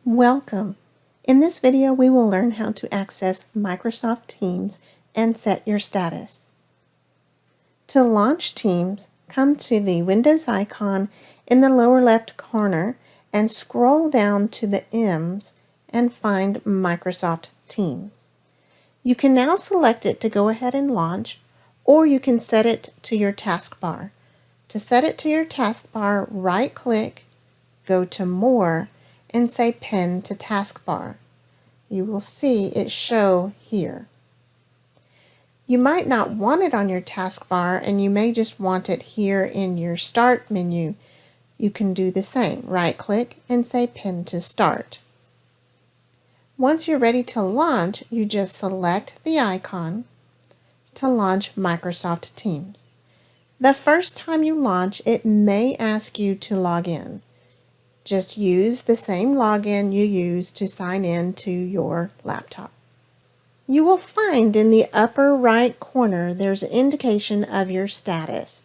Welcome. In this video, we will learn how to access Microsoft Teams and set your status. To launch Teams, come to the Windows icon in the lower left corner and scroll down to the M's and find Microsoft Teams. You can now select it to go ahead and launch, or you can set it to your taskbar. To set it to your taskbar, right-click, go to More, and say Pin to Taskbar. You will see it show here. You might not want it on your taskbar, and you may just want it here in your Start menu. You can do the same. Right-click and say Pin to Start. Once you're ready to launch, you just select the icon to launch Microsoft Teams. The first time you launch, it may ask you to log in. Just use the same login you use to sign in to your laptop. You will find in the upper right corner there's an indication of your status.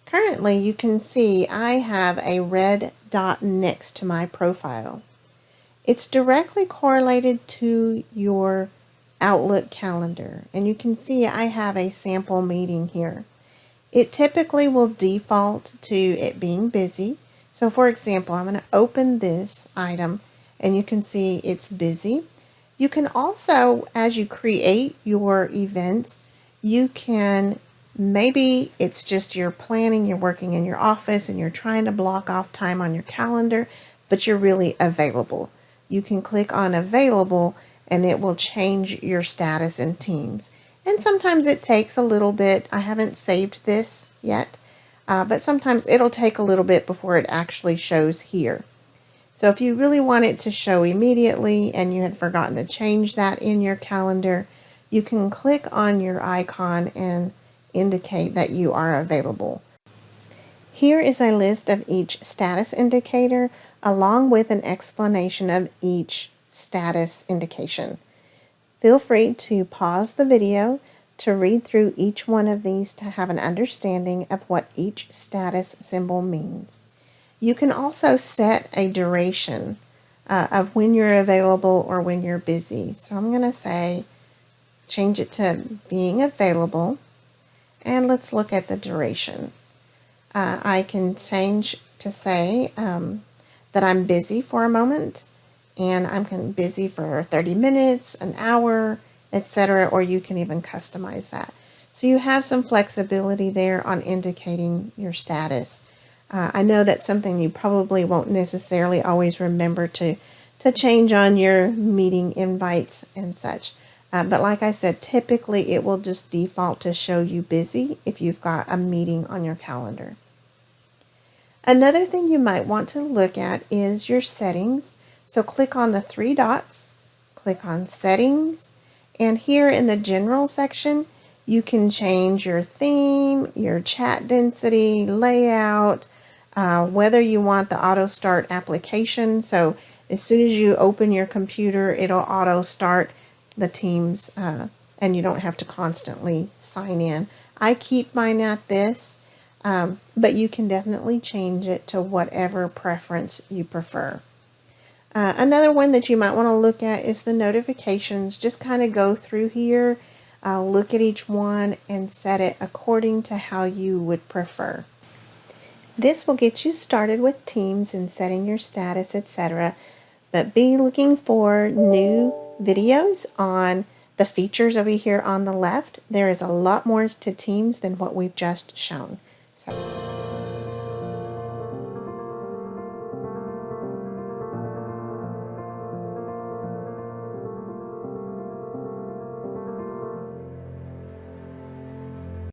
Currently, you can see I have a red dot next to my profile. It's directly correlated to your Outlook calendar, and you can see I have a sample meeting here. It typically will default to it being busy. So for example, I'm going to open this item and you can see it's busy. You can also, as you create your events, you can, maybe it's just you're planning, you're working in your office and you're trying to block off time on your calendar, but you're really available. You can click on Available and it will change your status in Teams. And sometimes it takes a little bit. I haven't saved this yet. But sometimes it'll take a little bit before it actually shows here. So if you really want it to show immediately and you had forgotten to change that in your calendar, you can click on your icon and indicate that you are available. Here is a list of each status indicator along with an explanation of each status indication. Feel free to pause the video to read through each one of these to have an understanding of what each status symbol means. You can also set a duration of when you're available or when you're busy. So I'm going to say change it to being available, and let's look at the duration. I can change to say that I'm busy for a moment, and I'm busy for 30 minutes, an hour, etc., or you can even customize that. So you have some flexibility there on indicating your status. I know that's something you probably won't necessarily always remember to change on your meeting invites and such. But like I said, typically it will just default to show you busy if you've got a meeting on your calendar. Another thing you might want to look at is your settings. So click on the three dots, click on Settings, and here in the General section, you can change your theme, your chat density, layout, whether you want the auto start application. So as soon as you open your computer, it'll auto start the Teams and you don't have to constantly sign in. I keep mine at this, but you can definitely change it to whatever preference you prefer. Another one that you might want to look at is the notifications. Just kind of go through here, look at each one and set it according to how you would prefer. This will get you started with Teams and setting your status, etc. But be looking for new videos on the features over here on the left. There is a lot more to Teams than what we've just shown. So.